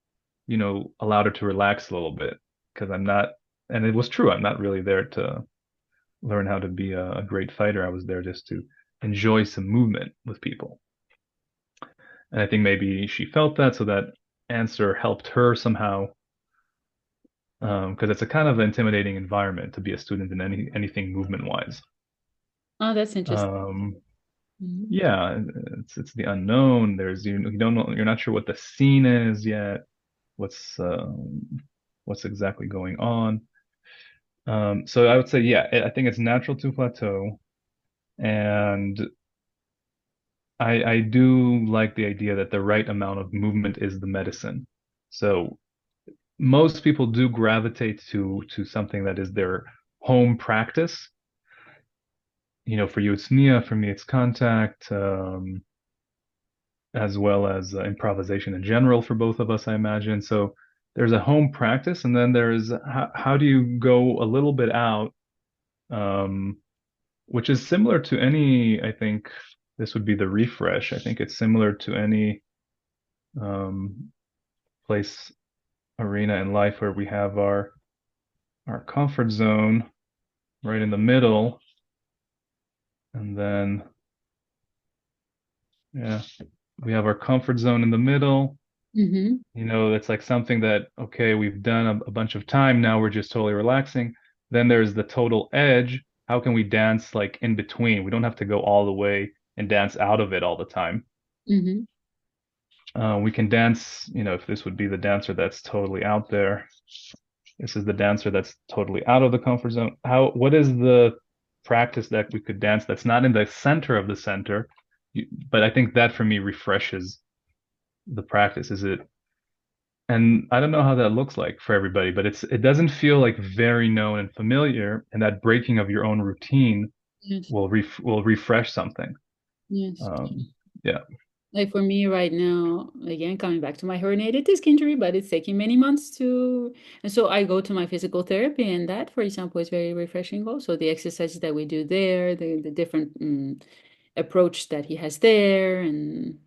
allowed her to relax a little bit because and it was true. I'm not really there to learn how to be a great fighter. I was there just to enjoy some movement with people. And I think maybe she felt that, so that answer helped her somehow. Because it's a kind of intimidating environment to be a student in anything movement wise. Oh, that's interesting. Um, Mhm. yeah, it's the unknown. You don't know, you're not sure what the scene is yet. What's what's exactly going on. So I would say, yeah, I think it's natural to plateau, and I do like the idea that the right amount of movement is the medicine. So most people do gravitate to something that is their home practice. For you it's Nia, for me it's contact, as well as improvisation in general for both of us, I imagine. So there's a home practice, and then there's how do you go a little bit out, um, which is similar to any, I think this would be the refresh. I think it's similar to any um, place, arena in life where we have our comfort zone right in the middle, and then yeah, we have our comfort zone in the middle. Mhm. It's like something that, okay, we've done a bunch of time. Now we're just totally relaxing. Then there's the total edge. How can we dance like in between? We don't have to go all the way and dance out of it all the time. Mhm. We can dance, if this would be the dancer that's totally out there. This is the dancer that's totally out of the comfort zone. What is the practice that we could dance that's not in the center of the center? But I think that for me refreshes the practice. And I don't know how that looks like for everybody, but it doesn't feel like very known and familiar, and that breaking of your own routine Yes. will refresh something. Yes. Yeah. Like for me right now, again, coming back to my herniated disc injury, but it's taking many months to, and so I go to my physical therapy, and that, for example, is very refreshing also. The exercises that we do there, the different approach that he has there, and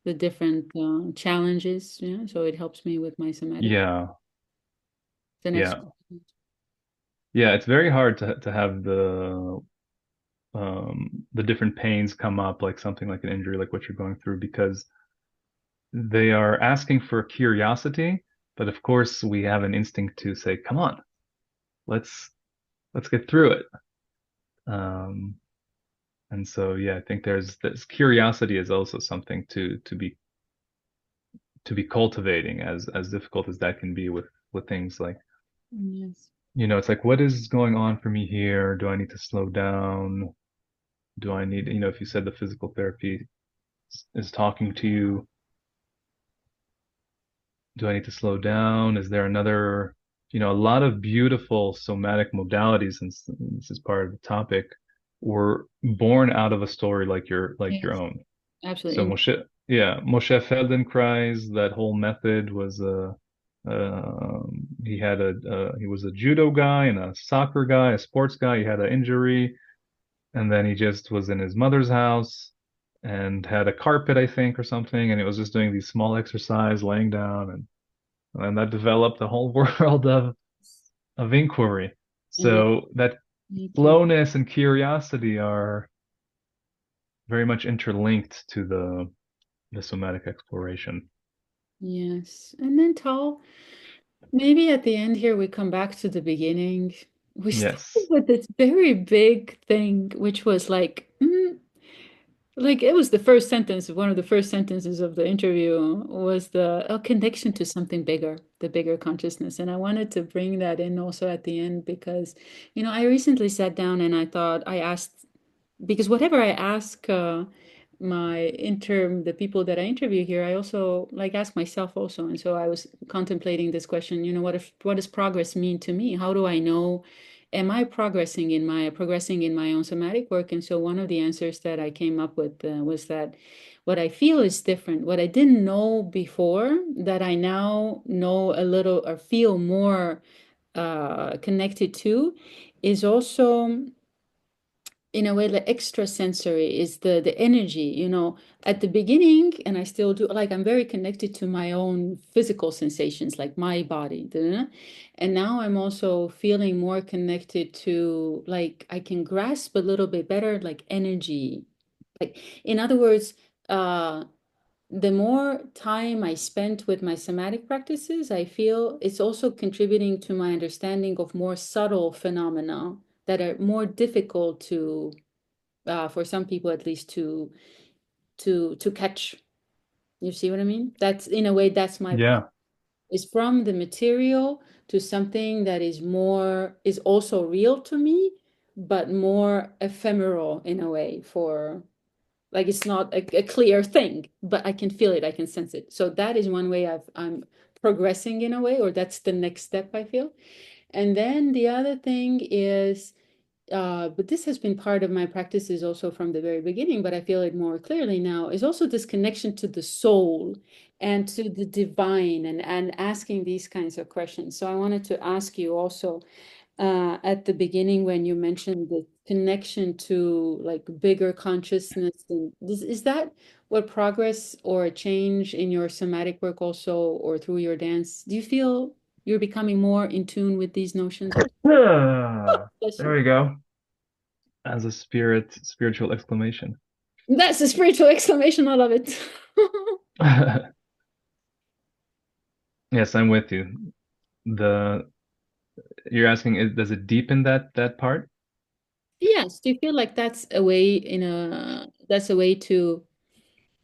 the different challenges. Yeah, so it helps me with my somatic Yeah. the next. Yeah. Yeah. It's very hard to have the different pains come up, like something like an injury, like what you're going through, because they are asking for curiosity, but of course we have an instinct to say, come on, let's let's get through it. Um, and so yeah, I think there's this curiosity is also something to be cultivating, as difficult as that can be with things like, Yes. it's like, what is going on for me here? Do I need to slow down? Do I need, if you said the physical therapy is talking to you, do I need to slow down? Is there another, a lot of beautiful somatic modalities, and this is part of the topic, were born out of a story like your Yes. own. So Absolutely. Moshe Feldenkrais, that whole method was he was a judo guy and a soccer guy, a sports guy. He had an injury, and then he just was in his mother's house and had a carpet, I think, or something, and he was just doing these small exercise, laying down, and that developed a whole world of inquiry. And then So that you can, slowness and curiosity are very much interlinked to the somatic exploration. yes. And then Tal, maybe at the end here we come back to the beginning. We started Yes. with this very big thing, which was like, Like it was the first sentence, one of the first sentences of the interview was the connection to something bigger, the bigger consciousness. And I wanted to bring that in also at the end because, I recently sat down and I thought I asked because whatever I ask the people that I interview here, I also like ask myself also. And so I was contemplating this question, what does progress mean to me? How do I know, am I progressing in my own somatic work? And so one of the answers that I came up with was that what I feel is different. What I didn't know before that I now know a little or feel more connected to is also in a way the extra sensory is the energy, at the beginning, and I still do, like I'm very connected to my own physical sensations, like my body, and now I'm also feeling more connected to, like, I can grasp a little bit better, like energy, like, in other words, uh the more time I spent with my somatic practices, I feel it's also contributing to my understanding of more subtle phenomena that are more difficult to, for some people at least, to catch. You see what I mean? That's in a way that's my pro Yeah. is from the material to something that is also real to me, but more ephemeral in a way for like it's not a clear thing, but I can feel it, I can sense it. So that is one way I'm progressing in a way, or that's the next step I feel. And then the other thing is, but this has been part of my practices also from the very beginning, but I feel it more clearly now, is also this connection to the soul and to the divine and asking these kinds of questions. So I wanted to ask you also, at the beginning when you mentioned the connection to like bigger consciousness, and is that what progress or a change in your somatic work also, or through your dance, do you feel you're becoming more in tune with these notions also? Ah, Bless there you. we go. As a spiritual exclamation. That's a spiritual exclamation. I love it. Yes, I'm with you. The You're asking, does it deepen that part? Yes, do you feel like that's a way to,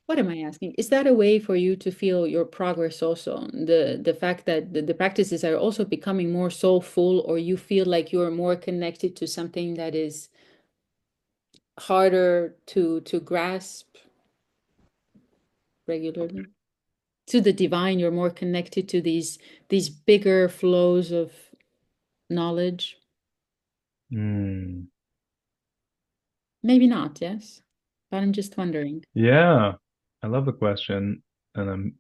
what am I asking? Is that a way for you to feel your progress also? The fact that the practices are also becoming more soulful, or you feel like you're more connected to something that is harder to grasp regularly? To the divine, you're more connected to these bigger flows of knowledge? Hmm. Maybe not, yes. But I'm just wondering. Yeah, I love the question, and I'm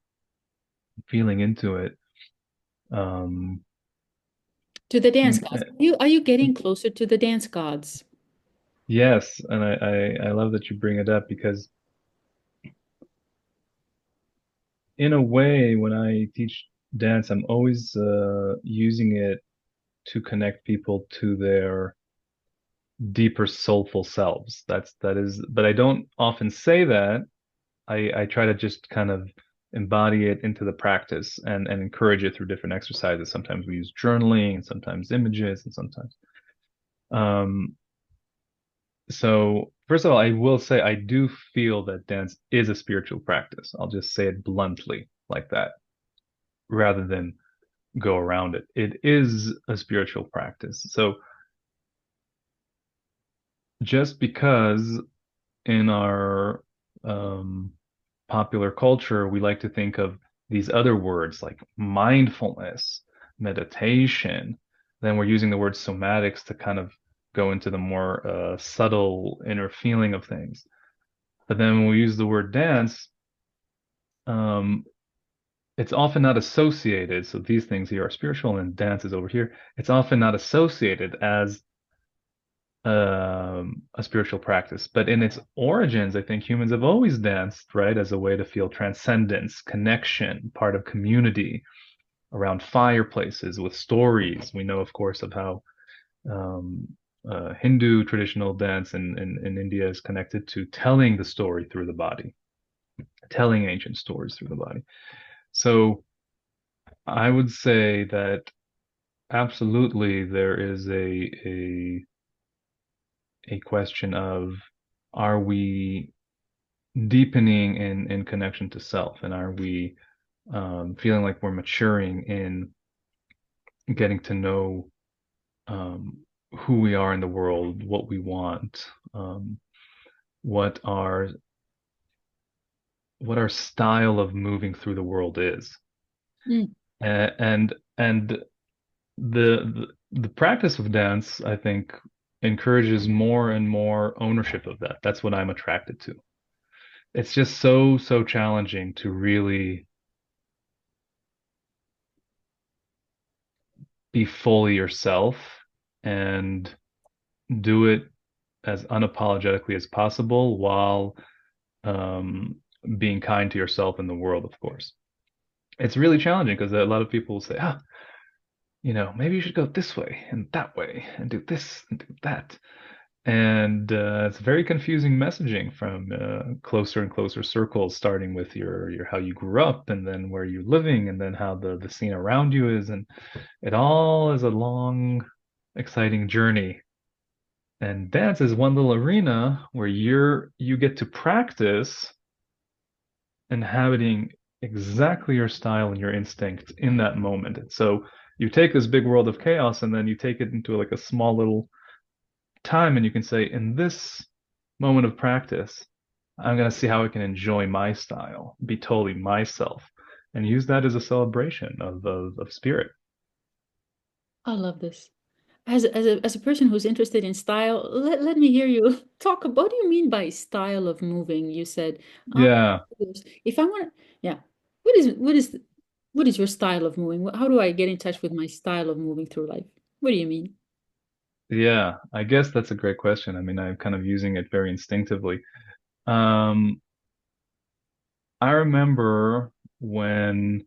feeling into it. Um, To the dance mm, gods. eh, Are you getting closer to the dance gods? yes, and I love that you bring it up because in a way, when I teach dance, I'm always using it to connect people to their deeper soulful selves. But I don't often say that. I try to just kind of embody it into the practice and encourage it through different exercises. Sometimes we use journaling, and sometimes images, and sometimes. Um, so first of all, I will say I do feel that dance is a spiritual practice. I'll just say it bluntly like that, rather than go around it. It is a spiritual practice. So just because in our um, popular culture, we like to think of these other words like mindfulness, meditation. Then we're using the word somatics to kind of go into the more subtle inner feeling of things. But then when we use the word dance, um, it's often not associated. So these things here are spiritual and dance is over here. It's often not associated as a spiritual practice. But in its origins, I think humans have always danced, right, as a way to feel transcendence, connection, part of community around fireplaces with stories. We know, of course, of how um, Hindu traditional dance in India is connected to telling the story through the body, telling ancient stories through the body. So I would say that absolutely there is a question of, are we deepening in connection to self? And are we feeling like we're maturing in getting to know um, who we are in the world, what we want, what our style of moving through the world is. Mm. And the practice of dance, I think, encourages more and more ownership of that. That's what I'm attracted to. It's just so challenging to really be fully yourself and do it as unapologetically as possible while um, being kind to yourself and the world, of course. It's really challenging because a lot of people will say, maybe you should go this way and do this and do that. And it's very confusing messaging from closer and closer circles, starting with your how you grew up, and then where you're living, and then how the scene around you is, and it all is a long, exciting journey. And dance is one little arena where you get to practice inhabiting exactly your style and your instinct in that moment. And so you take this big world of chaos and then you take it into like a small little time and you can say, in this moment of practice, I'm going to see how I can enjoy my style, be totally myself, and use that as a celebration of spirit. I love this. As a person who's interested in style, let me hear you talk about what do you mean by style of moving? You said, um, Yeah, if I want, yeah, what is your style of moving? How do I get in touch with my style of moving through life? What do you mean? yeah, I guess that's a great question. I mean, I'm kind of using it very instinctively. Um, I remember when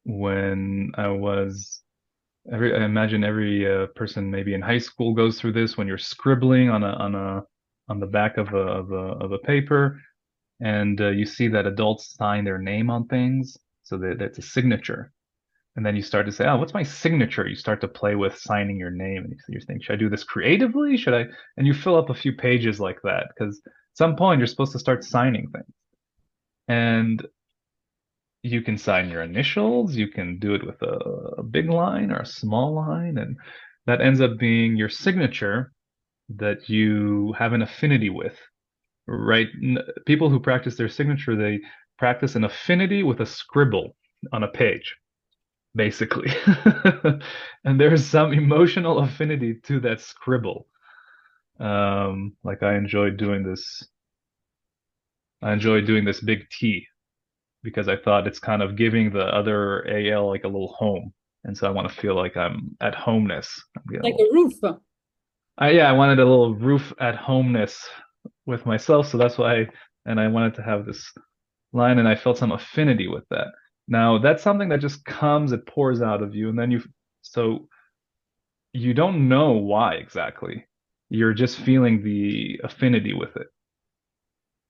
I was I imagine every person maybe in high school goes through this when you're scribbling on the back of a paper and you see that adults sign their name on things so that that's a signature. And then you start to say, oh, what's my signature? You start to play with signing your name and you think, should I do this creatively? Should I? And you fill up a few pages like that because at some point you're supposed to start signing things. And you can sign your initials, you can do it with a big line or a small line, and that ends up being your signature that you have an affinity with, right? People who practice their signature, they practice an affinity with a scribble on a page, basically. And there's some emotional affinity to that scribble. Like I enjoy doing this big T because I thought it's kind of giving the other AL like a little home. And so I want to feel like I'm at homeness. Like a roof. Yeah, I wanted a little roof at homeness with myself. So that's why, and I wanted to have this line and I felt some affinity with that. Now that's something that just comes, it pours out of you. And then so you don't know why exactly. You're just feeling the affinity with it.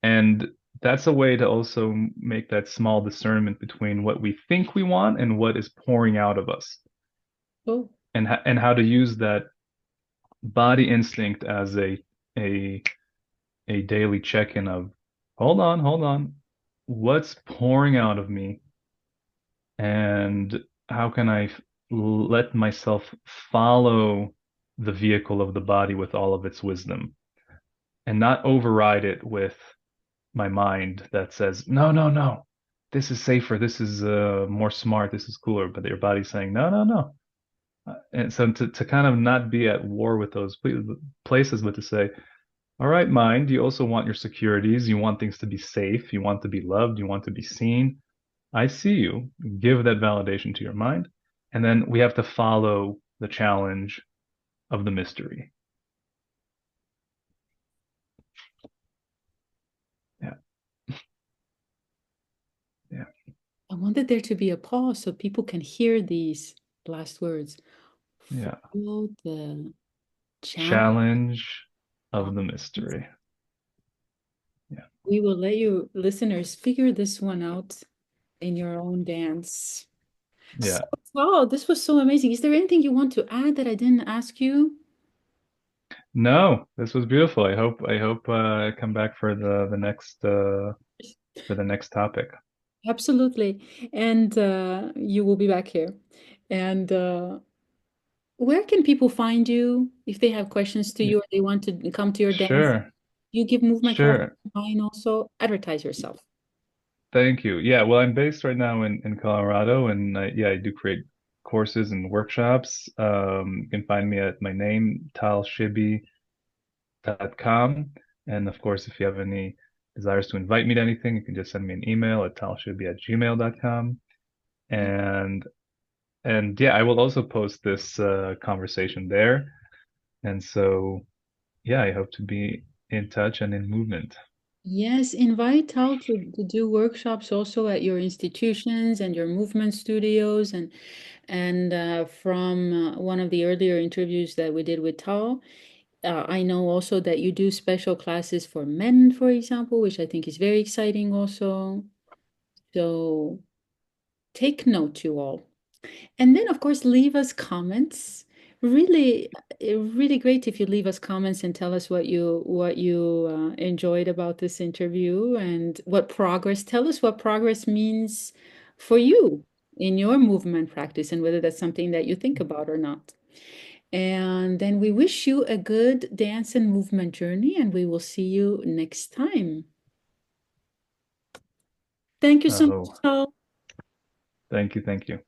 And that's a way to also make that small discernment between what we think we want and what is pouring out of us, Oh, and how to use that body instinct as a a daily check-in of, hold on, what's pouring out of me, and how can I let myself follow the vehicle of the body with all of its wisdom and not override it with my mind that says, no, no, no, this is safer, this is more smart, this is cooler, but your body's saying, no, no, no. And so to kind of not be at war with those places, but to say, all right, mind, you also want your securities, you want things to be safe, you want to be loved, you want to be seen. I see you. Give that validation to your mind. And then we have to follow the challenge of the mystery. Yeah, yeah, I wanted there to be a pause so people can hear these last words. yeah. Follow the challenge. Challenge of the mystery. Yeah, We will let you listeners figure this one out in your own dance. So, yeah. wow, this was so amazing. Is there anything you want to add that I didn't ask you? No, this was beautiful. I hope I come back for the next for the next topic. Absolutely. And you will be back here. And where can people find you if they have questions to Y- you or they want to come to your dance? Sure, You give movement classes sure. online also. Advertise yourself. Thank you. Yeah, well, I'm based right now in Colorado, and yeah, I do create courses and workshops. You can find me at my name, talshibi.com. And of course, if you have any desires to invite me to anything, you can just send me an email at talshibi@gmail.com. And and yeah, I will also post this conversation there. And so, yeah, I hope to be in touch and in movement. Yes, invite Tal to do workshops also at your institutions and your movement studios and from one of the earlier interviews that we did with Tal, I know also that you do special classes for men, for example, which I think is very exciting also. So take note, you all. And then, of course, leave us comments. Really, really great if you leave us comments and tell us what you enjoyed about this interview and what progress. Tell us what progress means for you in your movement practice and whether that's something that you think about or not. And then we wish you a good dance and movement journey, and we will see you next time. Thank you so much, Oh, Tal. thank you, thank you.